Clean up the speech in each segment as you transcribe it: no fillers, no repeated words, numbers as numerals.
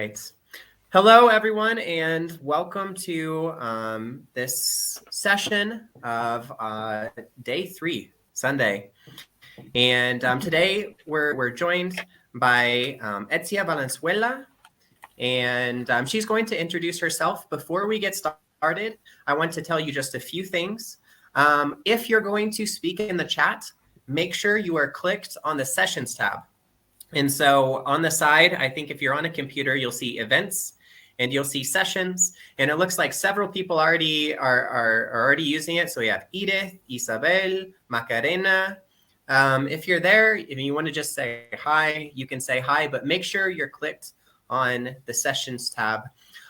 right. Hello, everyone, and welcome to this session of day 3, Sunday. And today we're joined by Ezia Valenzuela, and she's going to introduce herself. Before we get started, I want to tell you just a few things. If you're going to speak in the chat, make sure you are clicked on the Sessions tab. And so on the side, I think if you're on a computer, you'll see events and you'll see sessions. And it looks like several people already are already using it. So we have Edith, Isabel, Macarena. If you're there, if you want to just say hi, you can say hi, but make sure you're clicked on the sessions tab.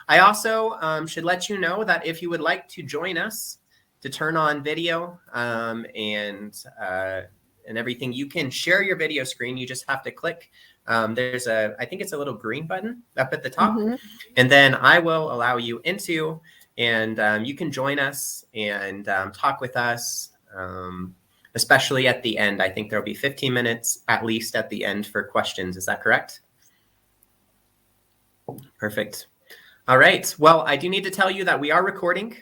I also should let you know that if you would like to join us to turn on video and everything, you can share your video screen. You just have to click. There's I think it's a little green button up at the top. And then I will allow you into, and you can join us and talk with us, especially at the end. I think there'll be 15 minutes at least at the end for questions. Is that correct? Perfect. All right. Well, I do need to tell you that we are recording.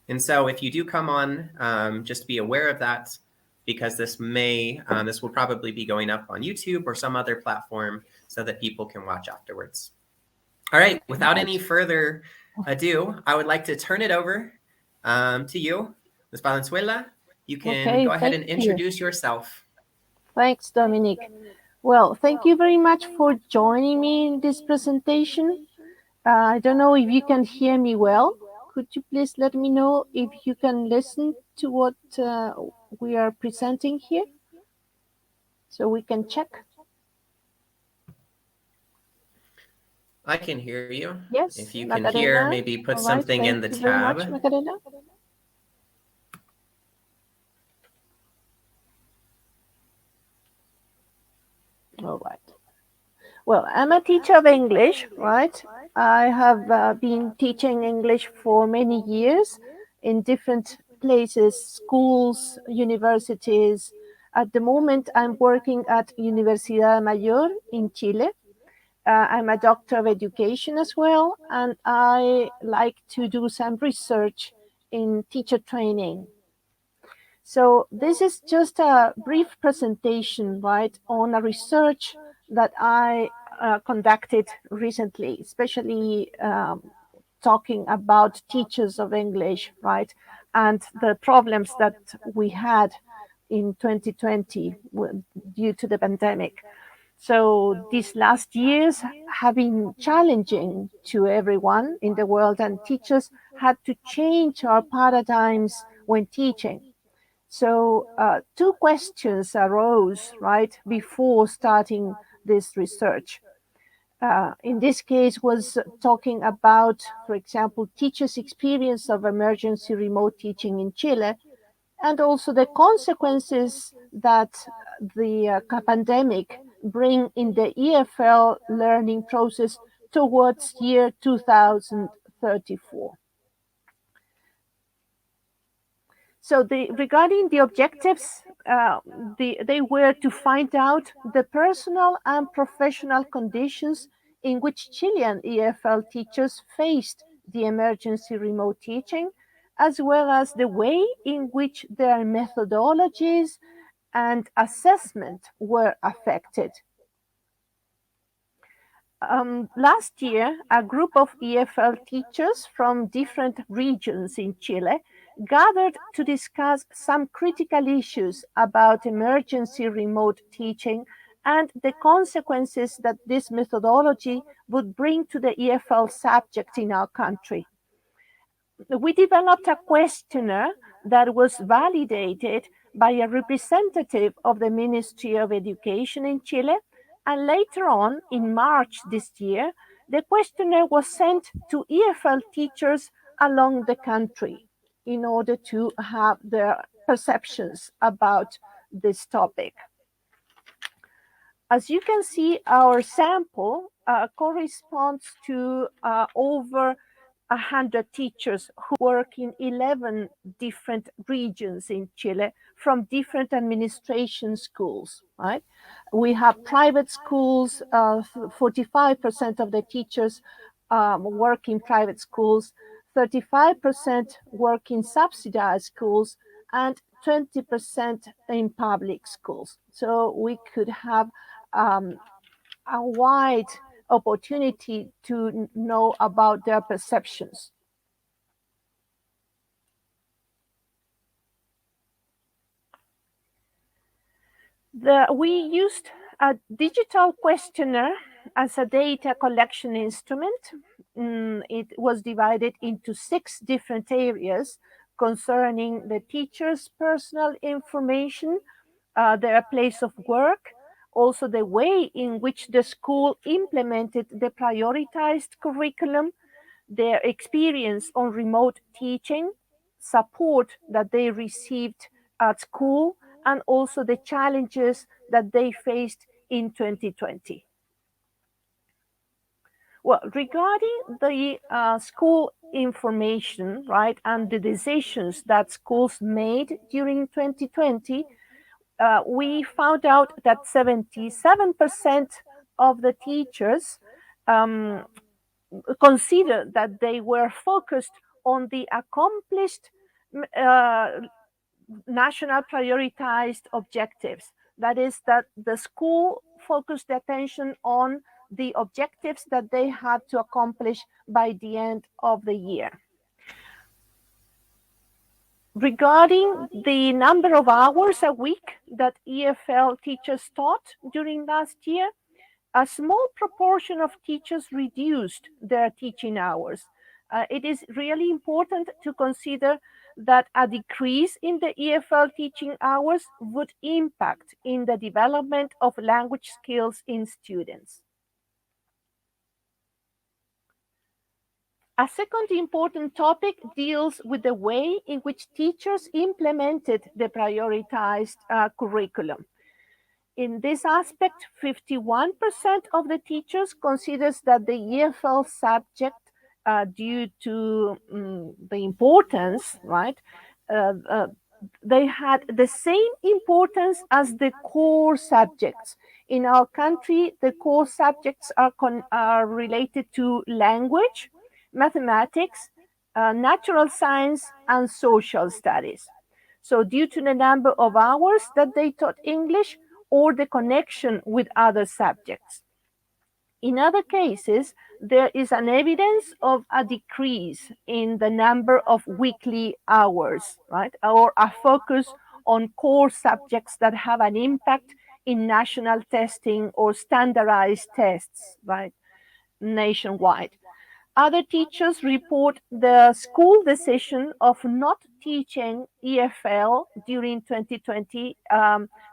And so if you do come on, just be aware of that, because this will probably be going up on YouTube or some other platform so that people can watch afterwards. All right, without any further ado, I would like to turn it over to you, Ms. Valenzuela. You can go ahead and introduce yourself. Thanks, Dominic. Well, thank you very much for joining me in this presentation. I don't know if you can hear me well. Could you please let me know if you can listen to what we are presenting here, so we can check? I can hear you. Yes. If you can hear, maybe put something in the tab. Thank you very much, Macarena. All right. Well, I'm a teacher of English, right? I have been teaching English for many years in different places, schools, universities. At the moment, I'm working at Universidad Mayor in Chile. I'm a doctor of education as well, and I like to do some research in teacher training. So this is just a brief presentation, right, on a research that I conducted recently, especially talking about teachers of English, right, and the problems that we had in 2020 due to the pandemic. So these last years have been challenging to everyone in the world, and teachers had to change our paradigms when teaching. So 2 questions arose, right, before starting this research. In this case was talking about, for example, teachers' experience of emergency remote teaching in Chile, and also the consequences that the pandemic bring in the EFL learning process towards year 2034. So regarding the objectives, they were to find out the personal and professional conditions in which Chilean EFL teachers faced the emergency remote teaching, as well as the way in which their methodologies and assessment were affected. Last year, a group of EFL teachers from different regions in Chile gathered to discuss some critical issues about emergency remote teaching and the consequences that this methodology would bring to the EFL subject in our country. We developed a questionnaire that was validated by a representative of the Ministry of Education in Chile, and later on, in March this year, the questionnaire was sent to EFL teachers along the country in order to have their perceptions about this topic. As you can see, our sample corresponds to over 100 teachers who work in 11 different regions in Chile from different administration schools, right? We have private schools. 45% of the teachers work in private schools. 35% work in subsidized schools, and 20% in public schools. So we could have a wide opportunity to know about their perceptions. We used a digital questionnaire as a data collection instrument. It was divided into 6 different areas concerning the teacher's personal information, their place of work, also the way in which the school implemented the prioritized curriculum, their experience on remote teaching, support that they received at school, and also the challenges that they faced in 2020. Well, regarding the school information, right, and the decisions that schools made during 2020, we found out that 77% of the teachers considered that they were focused on the accomplished uh, national prioritized objectives. That is, that the school focused attention on the objectives that they had to accomplish by the end of the year. Regarding the number of hours a week that EFL teachers taught during last year, a small proportion of teachers reduced their teaching hours. It is really important to consider that a decrease in the EFL teaching hours would impact in the development of language skills in students. A second important topic deals with the way in which teachers implemented the prioritized curriculum. In this aspect, 51% of the teachers considers that the EFL subject, due to the importance, right, they had the same importance as the core subjects. In our country, the core subjects are related to language, mathematics, natural science, and social studies. So, due to the number of hours that they taught English or the connection with other subjects. In other cases, there is an evidence of a decrease in the number of weekly hours, right? Or a focus on core subjects that have an impact in national testing or standardized tests, right? Nationwide. Other teachers report the school decision of not teaching EFL during 2020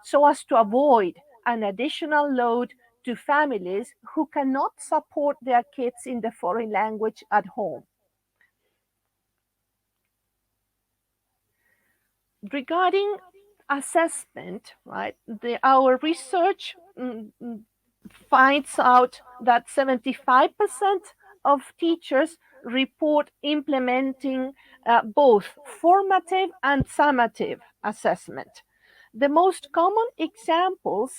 so as to avoid an additional load to families who cannot support their kids in the foreign language at home. Regarding assessment, right, our research finds out that 75% of teachers report implementing both formative and summative assessment. The most common examples,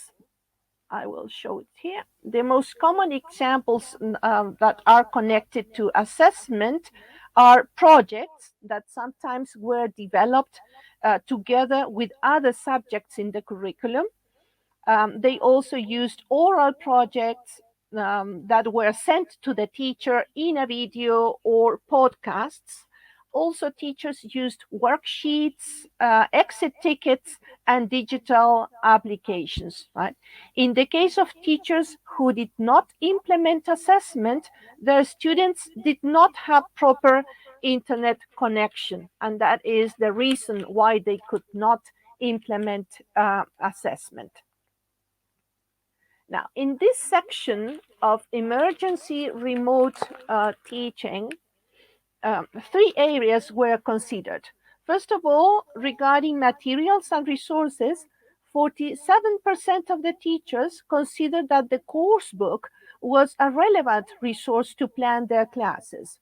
I will show it here. The most common examples that are connected to assessment are projects that sometimes were developed together with other subjects in the curriculum. They also used oral projects that were sent to the teacher in a video or podcasts. Also, teachers used worksheets, exit tickets, and digital applications. Right? In the case of teachers who did not implement assessment, their students did not have proper internet connection, and that is the reason why they could not implement assessment. Now, in this section of emergency remote teaching, 3 areas were considered. First of all, regarding materials and resources, 47% of the teachers considered that the course book was a relevant resource to plan their classes.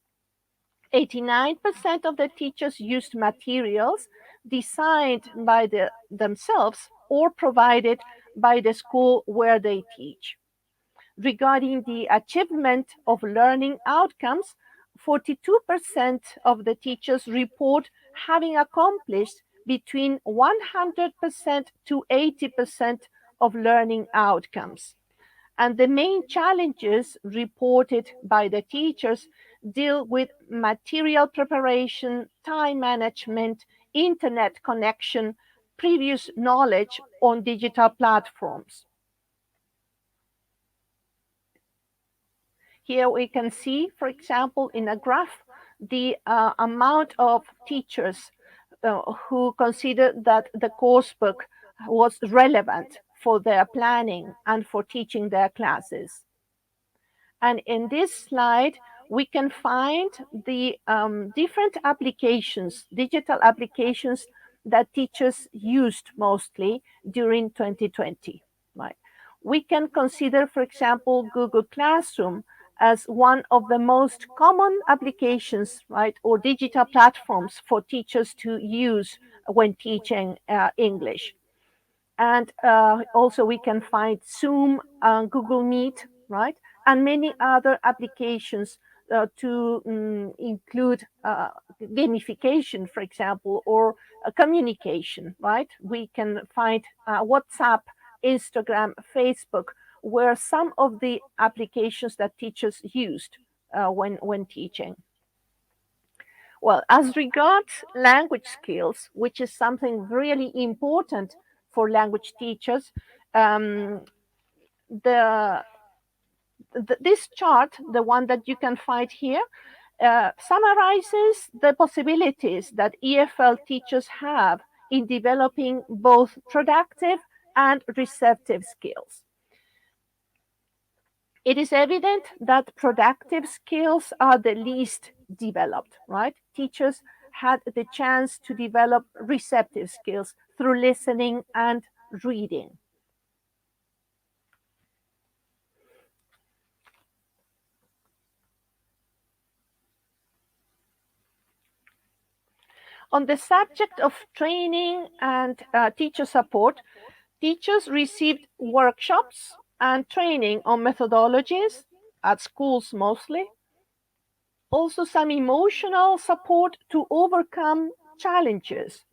89% of the teachers used materials designed by themselves or provided by the school where they teach. Regarding the achievement of learning outcomes, 42% of the teachers report having accomplished between 100% to 80% of learning outcomes. And the main challenges reported by the teachers deal with material preparation, time management, internet connection, previous knowledge on digital platforms. Here we can see, for example, in a graph, the amount of teachers who considered that the course book was relevant for their planning and for teaching their classes. And in this slide, we can find the different applications, digital applications that teachers used mostly during 2020. Right? We can consider, for example, Google Classroom as one of the most common applications, right, or digital platforms for teachers to use when teaching English. And also we can find Zoom, Google Meet, right, and many other applications to include gamification, for example, or communication, right? We can find WhatsApp, Instagram, Facebook, were some of the applications that teachers used when teaching. Well, as regards language skills, which is something really important for language teachers, um, the this chart, the one that you can find here, summarizes the possibilities that EFL teachers have in developing both productive and receptive skills. It is evident that productive skills are the least developed, right? Teachers had the chance to develop receptive skills through listening and reading. On the subject of training and teacher support, teachers received workshops and training on methodologies at schools mostly. Also, some emotional support to overcome challenges.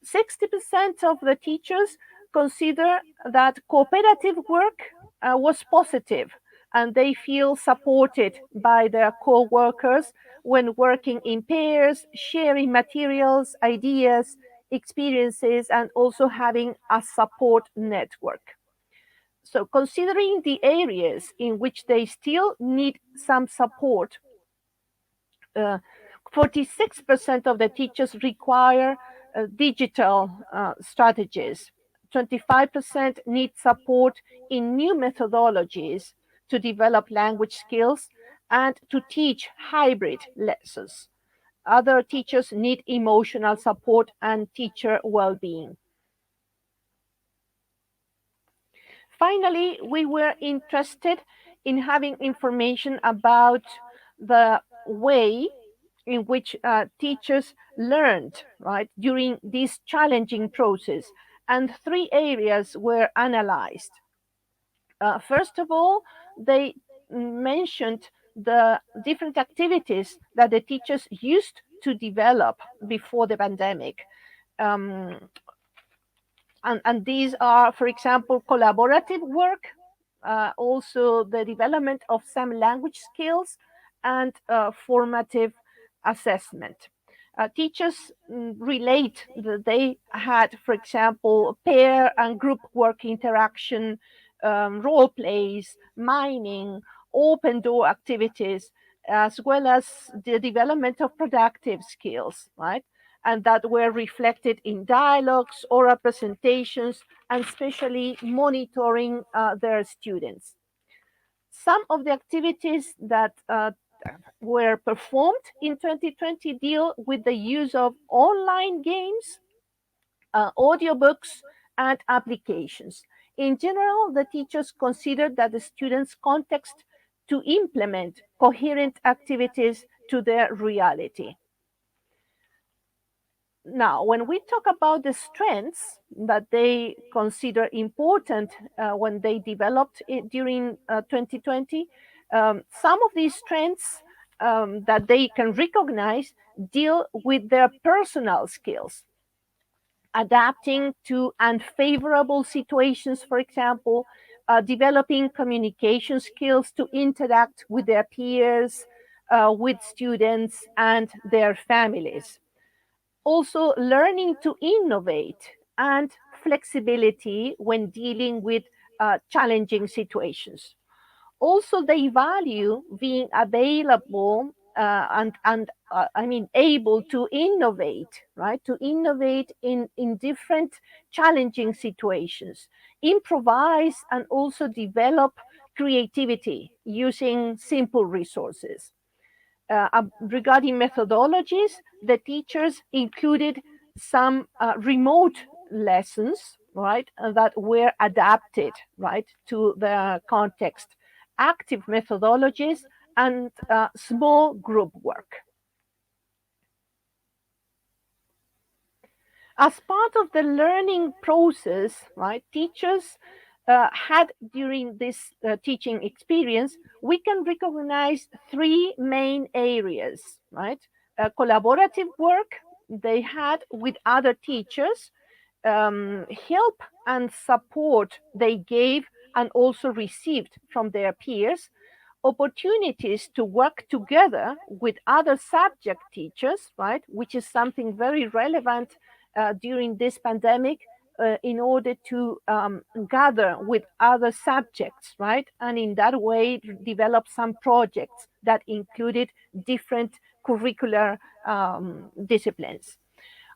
60% of the teachers consider that cooperative work was positive and they feel supported by their co-workers when working in pairs, sharing materials, ideas, experiences, and also having a support network. So considering the areas in which they still need some support, 46% of the teachers require digital strategies. 25% need support in new methodologies to develop language skills and to teach hybrid lessons. Other teachers need emotional support and teacher well-being. Finally, we were interested in having information about the way in which teachers learned, right, during this challenging process. And three areas were analyzed. First of all, they mentioned the different activities that the teachers used to develop before the pandemic. And these are, for example, collaborative work, also the development of some language skills, and formative assessment. Teachers relate that they had, for example, pair and group work interaction, role plays, mining, open door activities, as well as the development of productive skills, right? And that were reflected in dialogues, oral presentations, and especially monitoring their students. Some of the activities that were performed in 2020 deal with the use of online games, audiobooks, and applications. In general, the teachers considered that the students' context to implement coherent activities to their reality. Now, when we talk about the strengths that they consider important when they developed it during 2020, some of these strengths that they can recognize deal with their personal skills, adapting to unfavorable situations, for example, developing communication skills to interact with their peers, with students, and their families. Also, learning to innovate and flexibility when dealing with challenging situations. Also, they value being available and I mean able to innovate, right? To innovate in different challenging situations, improvise, and also develop creativity using simple resources. Regarding methodologies, the teachers included some remote lessons, right, that were adapted, right, to the context, active methodologies, and small group work. As part of the learning process, right, teachers had during this teaching experience, we can recognize three main areas, right? Collaborative work they had with other teachers, help and support they gave and also received from their peers, opportunities to work together with other subject teachers, right, which is something very relevant during this pandemic, in order to gather with other subjects, right, and in that way develop some projects that included different curricular disciplines.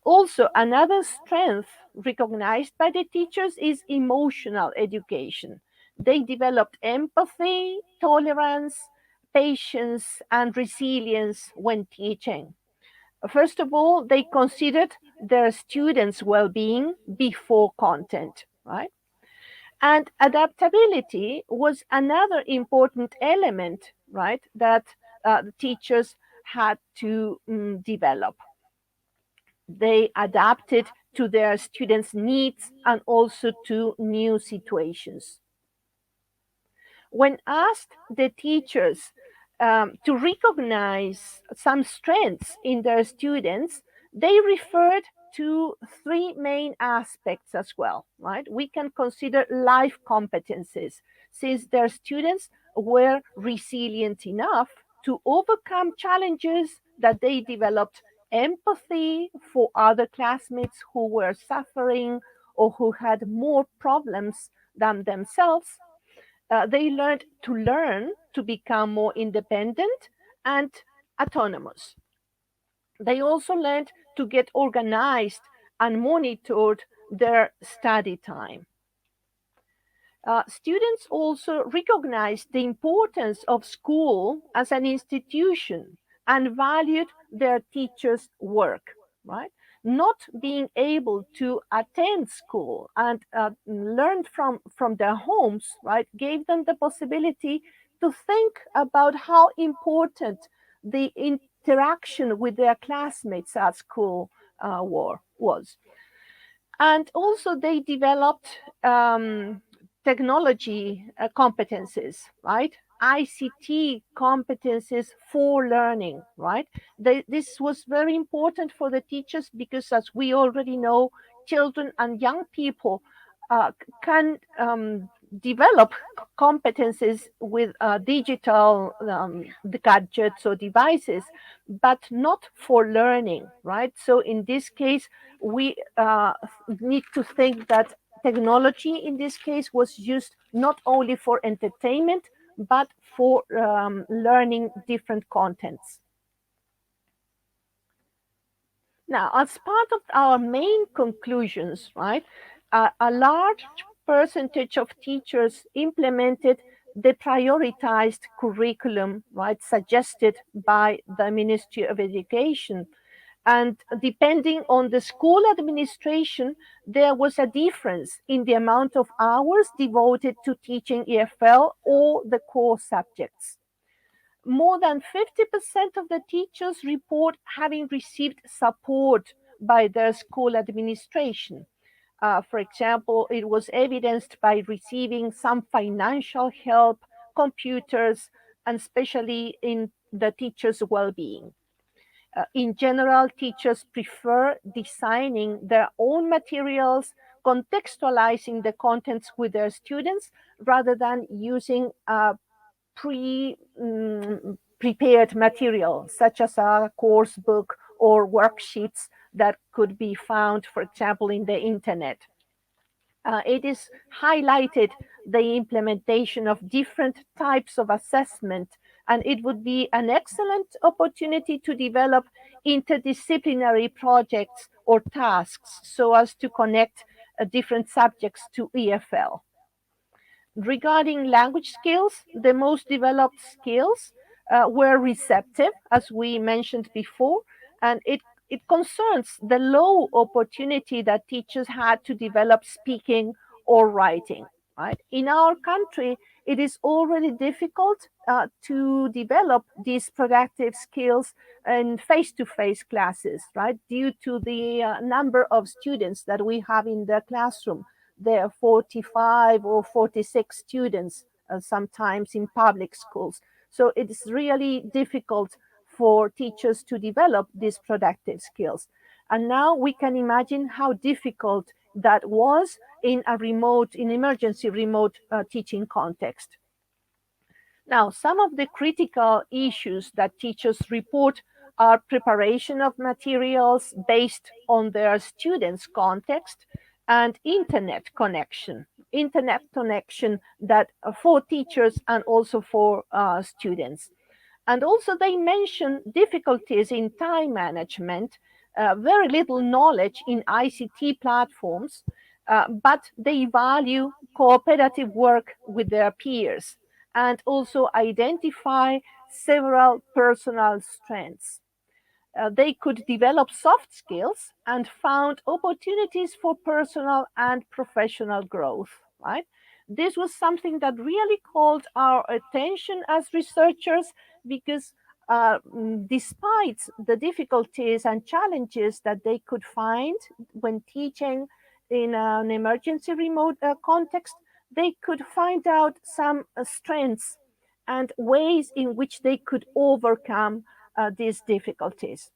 Also, another strength recognized by the teachers is emotional education. They developed empathy, tolerance, patience, and resilience when teaching. First of all, they considered their students' well being before content, right? And adaptability was another important element, right, that the teachers had to develop. They adapted to their students' needs and also to new situations. When asked the teachers to recognize some strengths in their students, they referred to three main aspects as well, right? We can consider life competencies, since their students were resilient enough to overcome challenges, that they developed empathy for other classmates who were suffering or who had more problems than themselves. They learned to learn to become more independent and autonomous. They also learned to get organized and monitored their study time. Students also recognized the importance of school as an institution and valued their teachers' work, right? Not being able to attend school and learn from their homes, right, gave them the possibility to think about how important the interaction with their classmates at school was. And also, they developed technology competencies, right? ICT competencies for learning, right? This was very important for the teachers because, as we already know, children and young people can develop competencies with digital gadgets or devices, but not for learning, right? So in this case, we need to think that technology in this case was used not only for entertainment, but for learning different contents. Now, as part of our main conclusions, right, a large percentage of teachers implemented the prioritized curriculum, right, suggested by the Ministry of Education. And depending on the school administration, there was a difference in the amount of hours devoted to teaching EFL or the core subjects. More than 50% of the teachers report having received support by their school administration. For example, it was evidenced by receiving some financial help, computers, and especially in the teacher's well being. In general, teachers prefer designing their own materials, contextualizing the contents with their students rather than using prepared material, such as a course book or worksheets that could be found, for example, in the internet. It is highlighted the implementation of different types of assessment, and it would be an excellent opportunity to develop interdisciplinary projects or tasks so as to connect different subjects to EFL. Regarding language skills, the most developed skills were receptive, as we mentioned before, and it concerns the low opportunity that teachers had to develop speaking or writing. Right? In our country, it is already difficult to develop these productive skills in face-to-face classes, right? Due to the number of students that we have in the classroom. There are 45 or 46 students sometimes in public schools. So it's really difficult for teachers to develop these productive skills. And now we can imagine how difficult that was in in emergency remote teaching context. Now, some of the critical issues that teachers report are preparation of materials based on their students' context and internet connection that for teachers and also for students. And also, they mention difficulties in time management, very little knowledge in ICT platforms, but they value cooperative work with their peers and also identify several personal strengths. They could develop soft skills and found opportunities for personal and professional growth, right? This was something that really called our attention as researchers because despite the difficulties and challenges that they could find when teaching in an emergency remote context, they could find out some strengths and ways in which they could overcome these difficulties.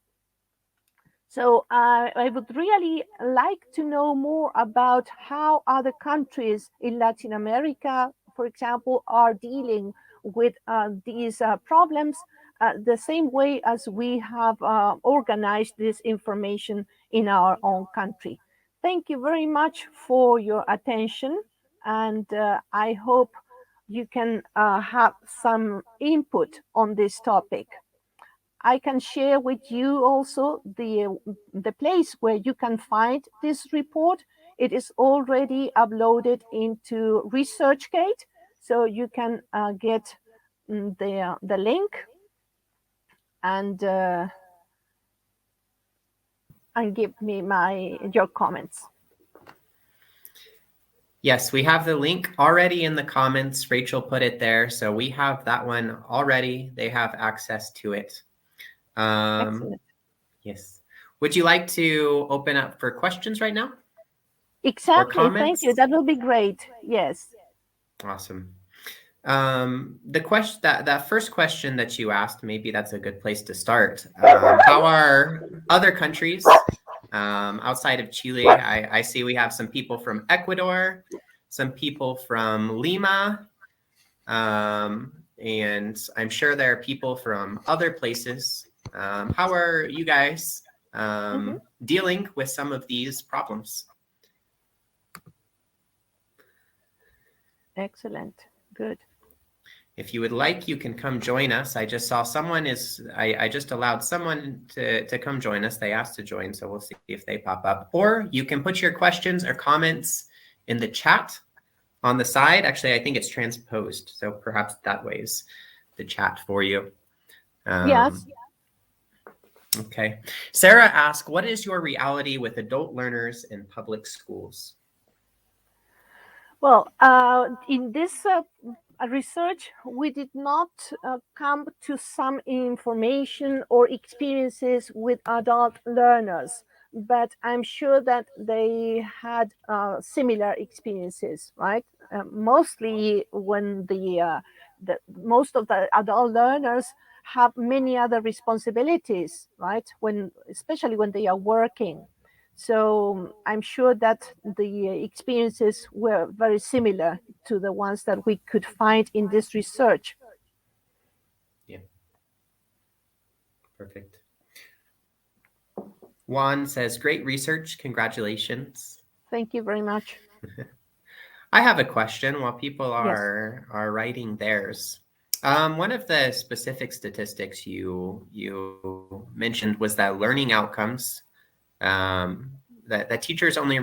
So I would really like to know more about how other countries in Latin America, for example, are dealing with these problems the same way as we have organized this information in our own country. Thank you very much for your attention, and I hope you can have some input on this topic. I can share with you also the place where you can find this report. It is already uploaded into ResearchGate, so you can get the link and give me your comments. Yes, we have the link already in the comments. Rachel put it there, so we have that one already. They have access to it. Excellent. Yes. Would you like to open up for questions right now? Exactly. Thank you. That will be great. Yes. Awesome. That first question that you asked, maybe that's a good place to start. How are other countries outside of Chile? I see we have some people from Ecuador, some people from Lima, and I'm sure there are people from other places. How are you guys dealing with some of these problems? Excellent. Good. If you would like, you can come join us. I just saw I just allowed someone to come join us. They asked to join, so we'll see if they pop up. Or you can put your questions or comments in the chat on the side. Actually, I think it's transposed, so perhaps that way is the chat for you. Yes. Okay. Sarah asked, what is your reality with adult learners in public schools? Well, in this research, we did not come to some information or experiences with adult learners, but I'm sure that they had similar experiences, right? Mostly when the most of the adult learners have many other responsibilities, right? Especially when they are working. So I'm sure that the experiences were very similar to the ones that we could find in this research. Yeah, perfect. Juan says, great research. Congratulations. Thank you very much. I have a question while people Yes. are writing theirs. One of the specific statistics you mentioned was that learning outcomes, that teachers only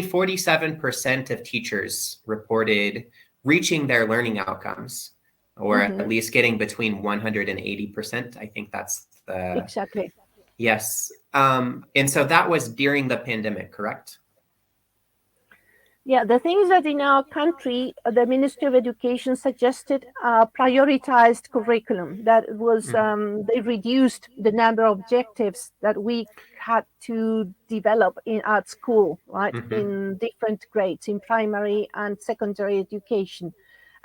47% of teachers reported reaching their learning outcomes, or at Mm-hmm. least getting between 180%. I think that's the, Exactly. yes. And so that was during the pandemic, correct? Yeah, the thing is that in our country, the Ministry of Education suggested a prioritized curriculum. That was, they reduced the number of objectives that we had to develop at school, right, Mm-hmm. in different grades, in primary and secondary education.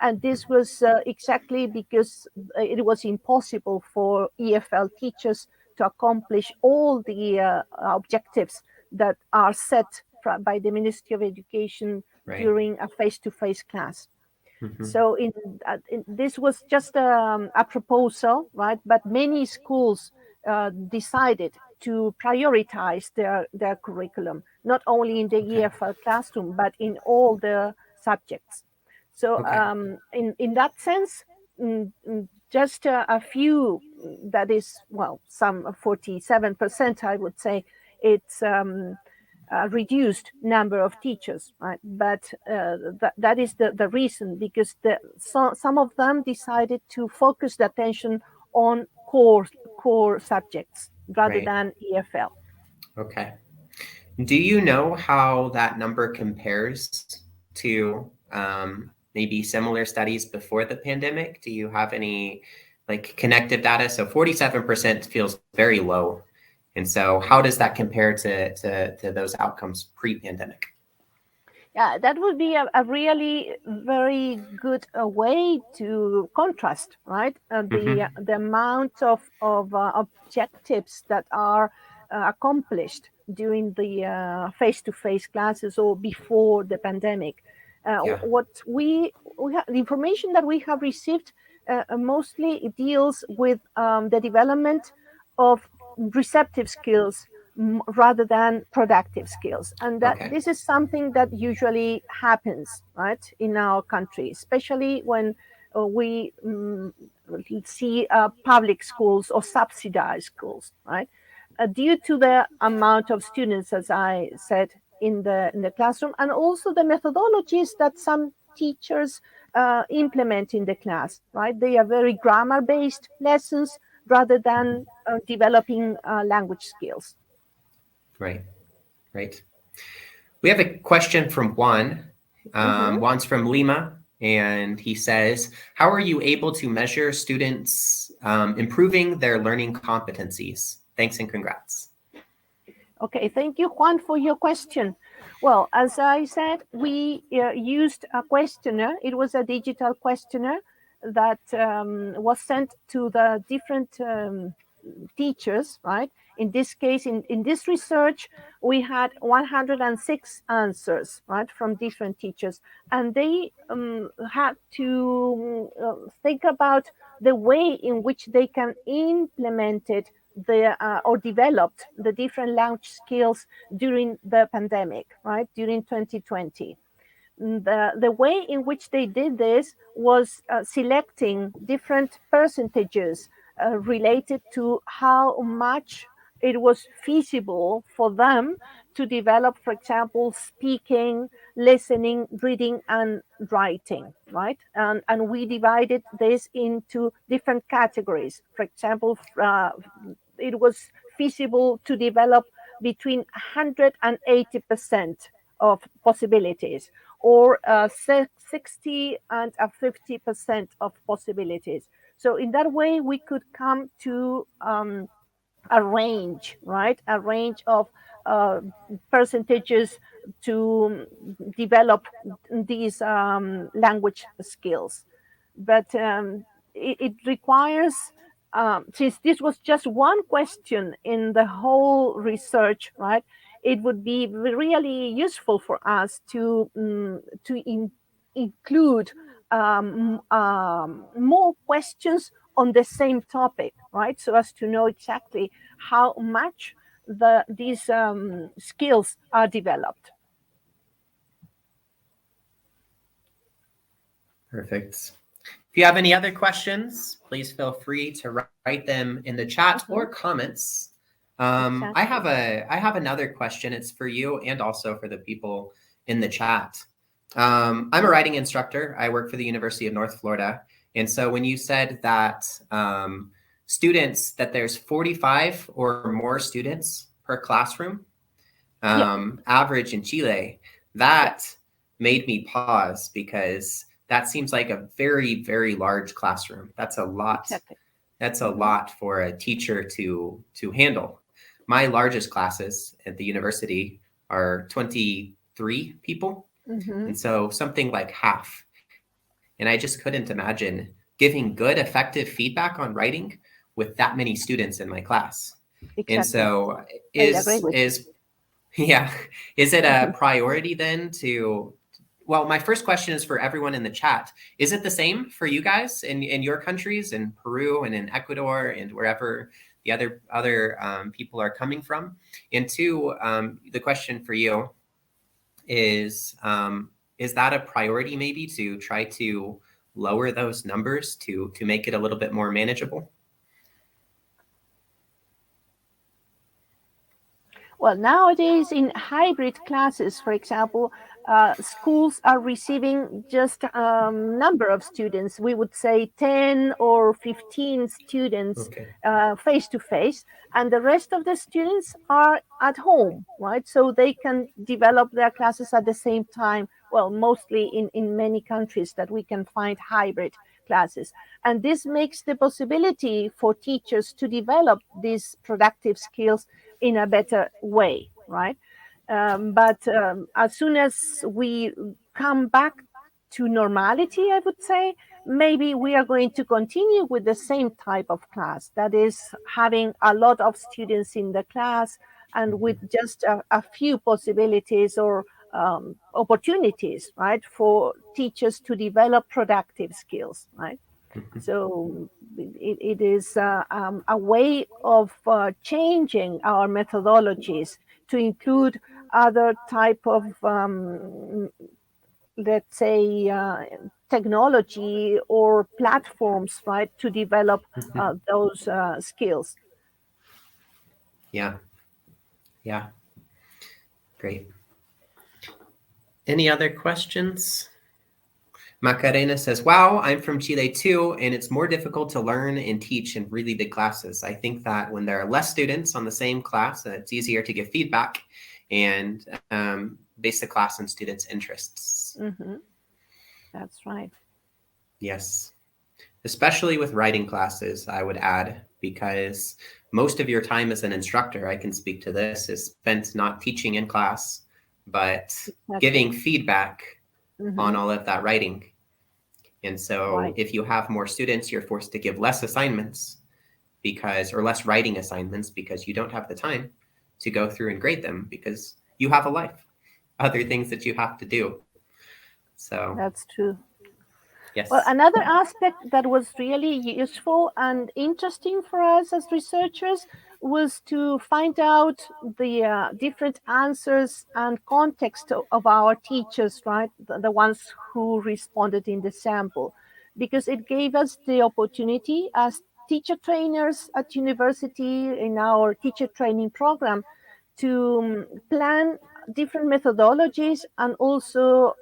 And this was exactly because it was impossible for EFL teachers to accomplish all the objectives that are set by the Ministry of Education Right. during a face-to-face class. Mm-hmm. So this was just a proposal, right? But many schools decided to prioritize their curriculum, not only in the Okay. EFL classroom, but in all the subjects. So Okay. in that sense, just a few, that is, well, some 47%, I would say, it's reduced number of teachers, right? But that is the reason, because some of them decided to focus the attention on core subjects rather Right. than EFL. Okay. Do you know how that number compares to maybe similar studies before the pandemic? Do you have any like connective data? So 47% feels very low. And so how does that compare to those outcomes pre-pandemic? Yeah, that would be a really very good way to contrast, right? Mm-hmm. The amount of objectives that are accomplished during the face-to-face classes or before the pandemic. Yeah. What we have, the information that we have received mostly deals with the development of receptive skills rather than productive skills, and that Okay. this is something that usually happens, right, in our country, especially when we see public schools or subsidized schools, right, due to the amount of students, as I said, in the classroom, and also the methodologies that some teachers implement in the class, right. They are very grammar based lessons rather than developing language skills. Right. Right. We have a question from Juan. Mm-hmm. Juan's from Lima, and he says, how are you able to measure students improving their learning competencies? Thanks and congrats. Okay, thank you, Juan, for your question. Well, as I said, we used a questionnaire. It was a digital questionnaire that was sent to the different teachers, right? In this case, in this research, we had 106 answers, right, from different teachers. And they had to think about the way in which they can implement it or developed the different language skills during the pandemic, right, during 2020. The way in which they did this was selecting different percentages related to how much it was feasible for them to develop, for example, speaking, listening, reading, and writing, right? And we divided this into different categories. For example, it was feasible to develop between 100 and 80% of possibilities, or 60 and 50% of possibilities. So in that way, we could come to a range, right? A range of uh, percentages to develop these language skills. But it requires, since this was just one question in the whole research, right? It would be really useful for us to include more questions on the same topic, right? So as to know exactly how much these skills are developed. Perfect. If you have any other questions, please feel free to write them in the chat or Mhm. comments. Exactly. I have another question. It's for you and also for the people in the chat. I'm a writing instructor. I work for the University of North Florida, and so when you said that students that there's 45 or more students per classroom, Yeah. average in Chile, Yeah. that made me pause because that seems like a very, very large classroom. That's a lot. Exactly. That's a Hmm. lot for a teacher to handle. My largest classes at the university are 23 people, Hmm. and so something like half. And I just couldn't imagine giving good, effective feedback on writing with that many students in my class. And Exactly. so I agree with you. is yeah. Is it a priority then to, well, my first question is for everyone in the chat. Is it the same for you guys in your countries, in Peru and in Ecuador and wherever the other people are coming from? And two, the question for you is that a priority maybe to try to lower those numbers to make it a little bit more manageable? Well, nowadays in hybrid classes, for example, schools are receiving just number of students. We would say 10 or 15 students Okay. face to face, and the rest of the students are at home, right? So they can develop their classes at the same time. Well, mostly in many countries that we can find hybrid classes. And this makes the possibility for teachers to develop these productive skills in a better way, right? But as soon as we come back to normality, I would say, maybe we are going to continue with the same type of class. That is, having a lot of students in the class and with just a few possibilities or opportunities, right, for teachers to develop productive skills, right? So it is a way of changing our methodologies to include other type of, let's say, technology or platforms, right, to develop those skills. Yeah. Yeah. Great. Any other questions? Macarena says, wow, I'm from Chile too, and it's more difficult to learn and teach in really big classes. I think that when there are less students on the same class, it's easier to give feedback and base the class on students' interests. Hmm. That's right. Yes. Especially with writing classes, I would add, because most of your time as an instructor, I can speak to this, is spent not teaching in class, but Exactly. giving feedback on Hmm. all of that writing. And so Right. if you have more students, you're forced to give less assignments because, or less writing assignments because you don't have the time to go through and grade them because you have a life, other things that you have to do. So, That's true. Well, yes. another aspect that was really useful and interesting for us as researchers was to find out the different answers and context of our teachers, right? The ones who responded in the sample, because it gave us the opportunity as teacher trainers at university in our teacher training program to plan different methodologies and also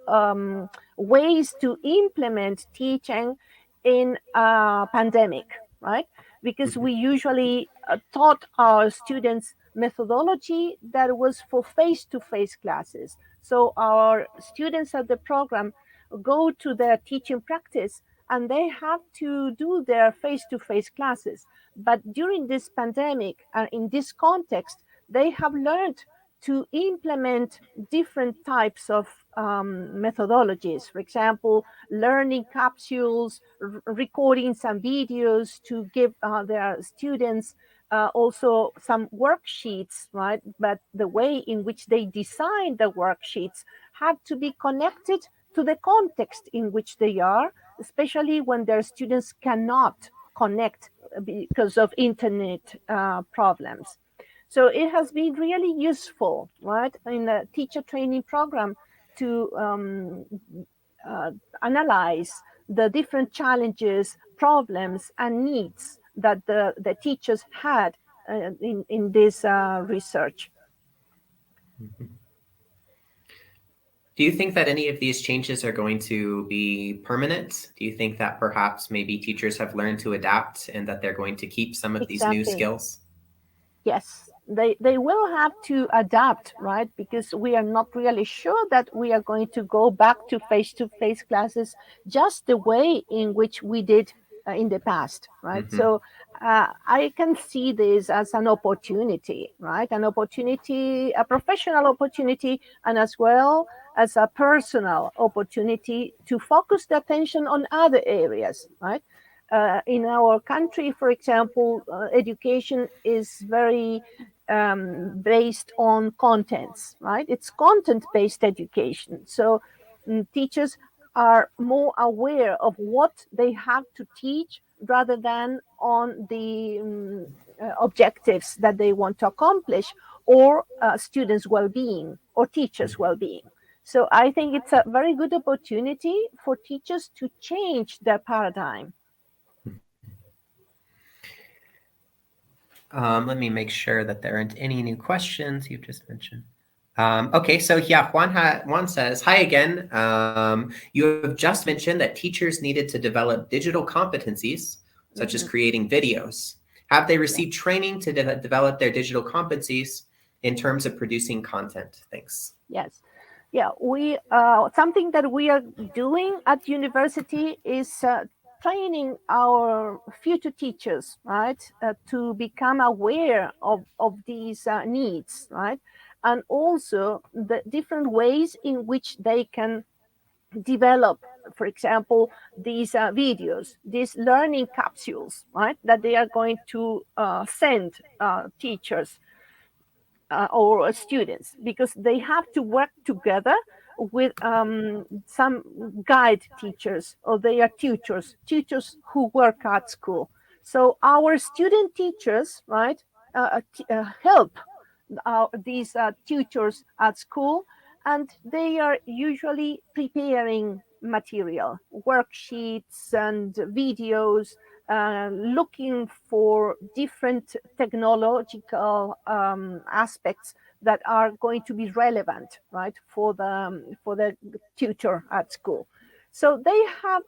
ways to implement teaching in a pandemic, right? Because we usually taught our students methodology that was for face to face classes. So our students at the program go to their teaching practice and they have to do their face-to-face classes. But during this pandemic, in this context, they have learned to implement different types of methodologies. For example, learning capsules, recording some videos to give their students also some worksheets, right? But the way in which they design the worksheets have to be connected to the context in which they are, especially when their students cannot connect because of internet problems. So it has been really useful, right, in the teacher training program to uh, analyze the different challenges, problems, and needs that the teachers had in this research. Mhm. Do you think that any of these changes are going to be permanent? Do you think that perhaps maybe teachers have learned to adapt and that they're going to keep some of these new Exactly. skills? Yes, they will have to adapt, right? Because we are not really sure that we are going to go back to face classes just the way in which we did in the past, right? Hmm. So I can see this as an opportunity, right? An opportunity, a professional opportunity, and as well as a personal opportunity to focus the attention on other areas, right? In our country, for example, education is very based on contents, right? It's content based education. So teachers are more aware of what they have to teach rather than on the objectives that they want to accomplish or students' well being or teachers' well being. So I think it's a very good opportunity for teachers to change their paradigm. Let me make sure that there aren't any new questions you've just mentioned. Okay, so yeah, Juan says, hi again. You have just mentioned that teachers needed to develop digital competencies, such as Mhm. creating videos. Have they Yeah. received training to develop their digital competencies in terms of producing content? Thanks. Yes. Yeah. We something that we are doing at university is training our future teachers, right, to become aware of these needs, right, and also the different ways in which they can develop, for example, these videos, these learning capsules, right, that they are going to send teachers or students, because they have to work together with some guide teachers, or they are tutors who work at school. So our student teachers, right, help these tutors at school, and they are usually preparing material, worksheets and videos, looking for different technological aspects that are going to be relevant, right, for the tutor at school. So they have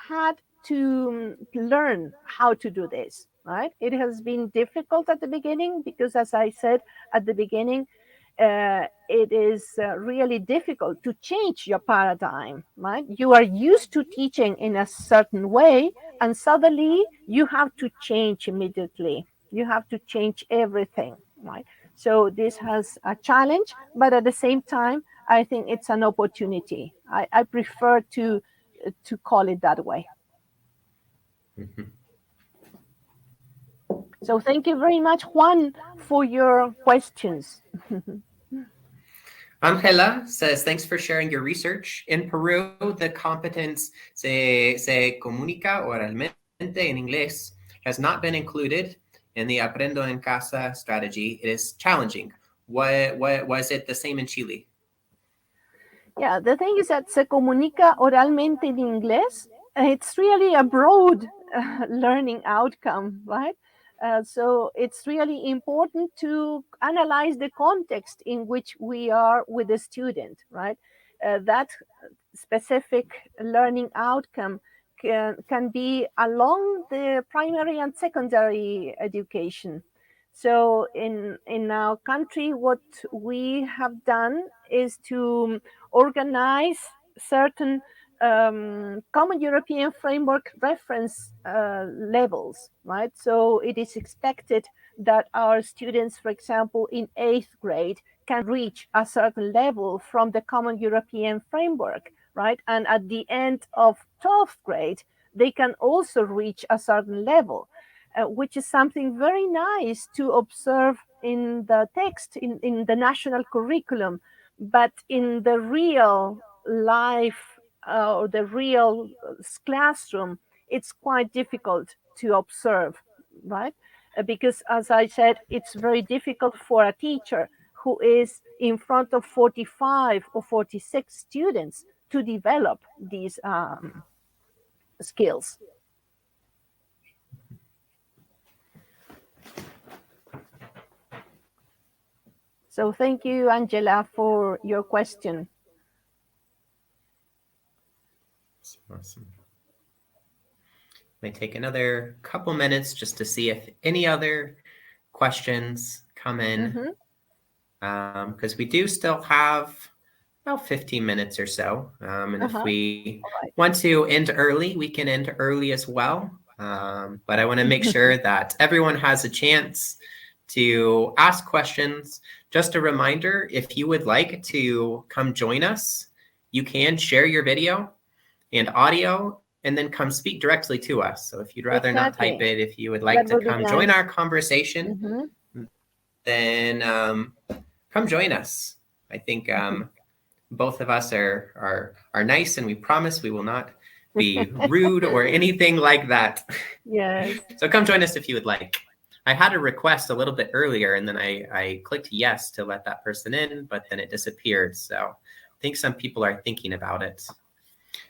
had to learn how to do this, right? It has been difficult at the beginning because, as I said at the beginning, it is really difficult to change your paradigm, right? You are used to teaching in a certain way, and suddenly you have to change immediately. You have to change everything, right? So this has a challenge, but at the same time, I think it's an opportunity. I prefer to call it that way. Mhm. So thank you very much, Juan, for your questions. Angela says, thanks for sharing your research. In Peru, the competence se comunica oralmente en inglés has not been included in the Aprendo en Casa strategy. It is challenging. What was it the same in Chile? Yeah, the thing is that se comunica oralmente en inglés. It's really a broad learning outcome, right? So it's really important to analyze the context in which we are with the student, right? That specific learning outcome can be along the primary and secondary education. So in our country, what we have done is to organize certain Common European Framework reference levels, right? So it is expected that our students, for example, in 8th grade, can reach a certain level from the Common European Framework, right? And at the end of 12th grade, they can also reach a certain level, which is something very nice to observe in the text, in the national curriculum, but in the real life or the real classroom, it's quite difficult to observe, right? Because, as I said, it's very difficult for a teacher who is in front of 45 or 46 students to develop these skills. So thank you, Angela, for your question. Awesome. May take another couple minutes just to see if any other questions come in, because we do still have about 15 minutes or so. And if we want to end early, we can end early as well. But I want to make sure that everyone has a chance to ask questions. Just a reminder, if you would like to come join us, you can share your video and audio and then come speak directly to us. So if you'd rather not type it, if you would like to come join our conversation, then come join us. I think both of us are nice, and we promise we will not be rude or anything like that. Yes. So come join us if you would like. I had a request a little bit earlier, and then I clicked yes to let that person in, but then it disappeared. So I think some people are thinking about it.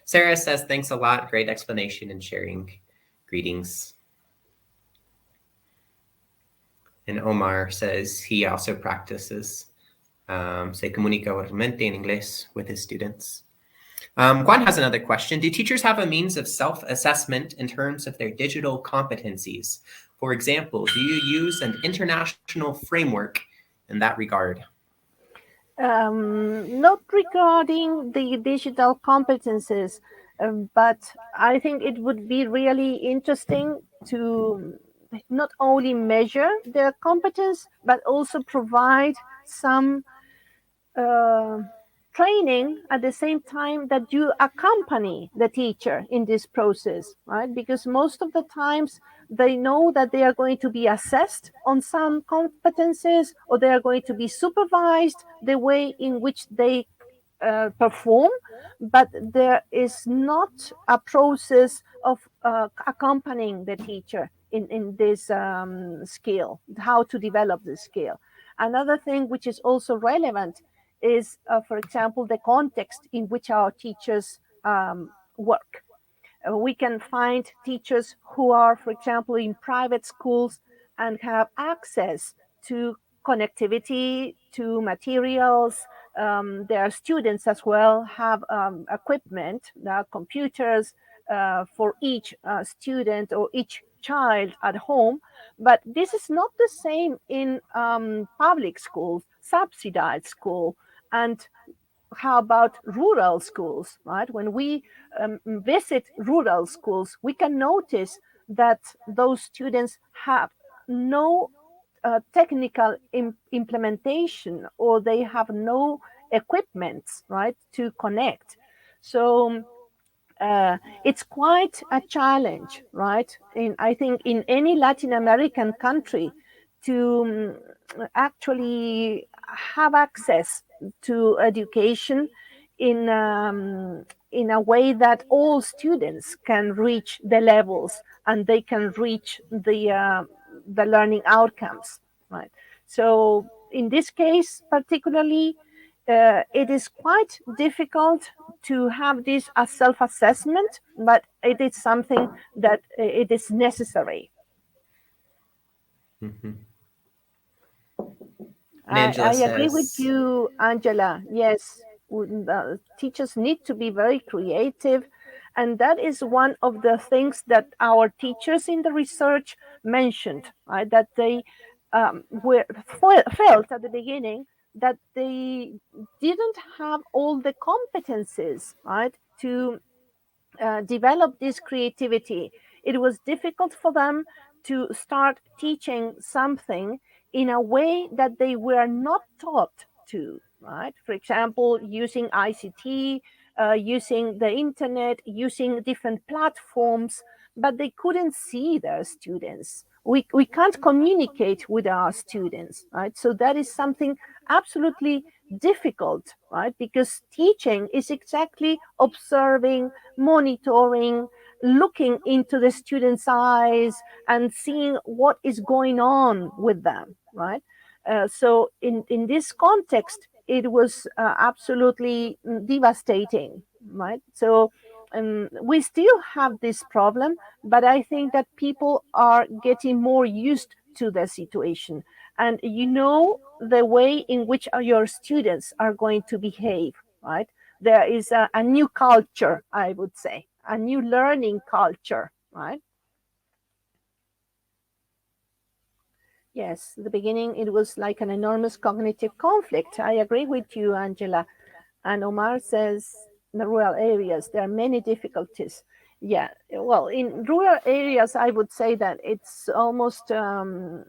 Sarah says, thanks a lot. Great explanation and sharing. Greetings. And Omar says he also practices. Se comunica oralmente en inglés with his students. Juan has another question. Do teachers have a means of self-assessment in terms of their digital competencies? For example, do you use an international framework in that regard? Not regarding the digital competences, but I think it would be really interesting to not only measure their competence, but also provide some training at the same time that you accompany the teacher in this process, right? Because most of the times they know that they are going to be assessed on some competences, or they are going to be supervised the way in which they perform, but there is not a process of accompanying the teacher in this skill, how to develop the skill. Another thing which is also relevant is, for example, the context in which our teachers work. We can find teachers who are, for example, in private schools and have access to connectivity, to materials. Their students as well have equipment, computers for each student or each child at home. But this is not the same in public schools, subsidized school, and how about rural schools, right? When we visit rural schools, we can notice that those students have no technical implementation, or they have no equipment, right, to connect. So it's quite a challenge, right? I think in any Latin American country to actually have access to education in a way that all students can reach the levels and they can reach the learning outcomes, right? So in this case, particularly, it is quite difficult to have this as self-assessment, but it is something that it is necessary. Mm-hmm. I agree with you, Angela. Yes, teachers need to be very creative. And that is one of the things that our teachers in the research mentioned, right? That they felt at the beginning that they didn't have all the competencies, right, to develop this creativity. It was difficult for them to start teaching something in a way that they were not taught to, right? For example, using ICT, using the internet, using different platforms, but they couldn't see their students. We can't communicate with our students, right? So that is something absolutely difficult, right? Because teaching is exactly observing, monitoring, looking into the students' eyes and seeing what is going on with them, right? So in this context, it was absolutely devastating, right? So we still have this problem, but I think that people are getting more used to the situation. And you know the way in which your students are going to behave, right? There is a new culture, I would say, a new learning culture, right? Yes, the beginning it was like an enormous cognitive conflict. I agree with you, Angela. And Omar says in the rural areas there are many difficulties. Yeah, well, in rural areas, I would say that it's almost not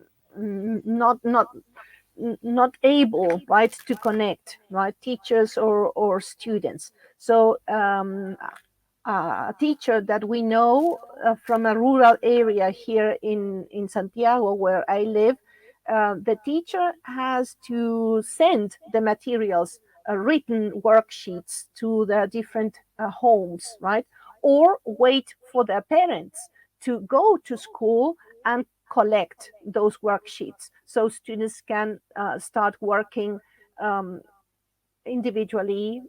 able, right, to connect, right, teachers or students. So a teacher that we know from a rural area here in Santiago, where I live, the teacher has to send the materials, written worksheets to the different homes, right? Or wait for their parents to go to school and collect those worksheets so students can start working um, individually,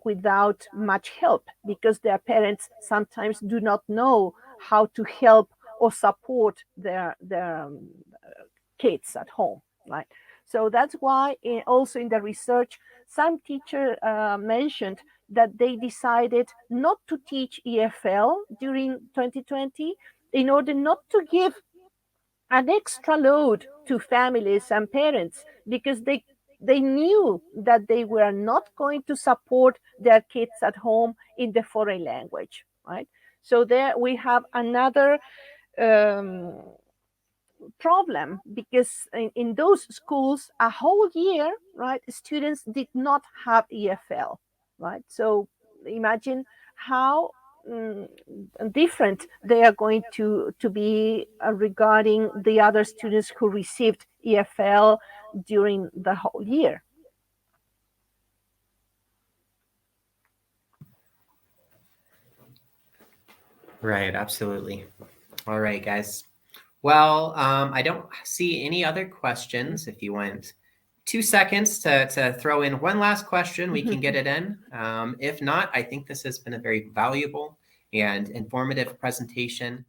without much help, because their parents sometimes do not know how to help or support their kids at home, right? So that's why also in the research, some teacher mentioned that they decided not to teach EFL during 2020 in order not to give an extra load to families and parents, because they knew that they were not going to support their kids at home in the foreign language, right? So there we have another um, problem, because in those schools a whole year, right, students did not have EFL, right? So imagine how mm, different they are going to be regarding the other students who received EFL during the whole year. Right, absolutely. All right, guys. Well, I don't see any other questions. If you want 2 seconds to throw in one last question, we can get it in. If not, I think this has been a very valuable and informative presentation.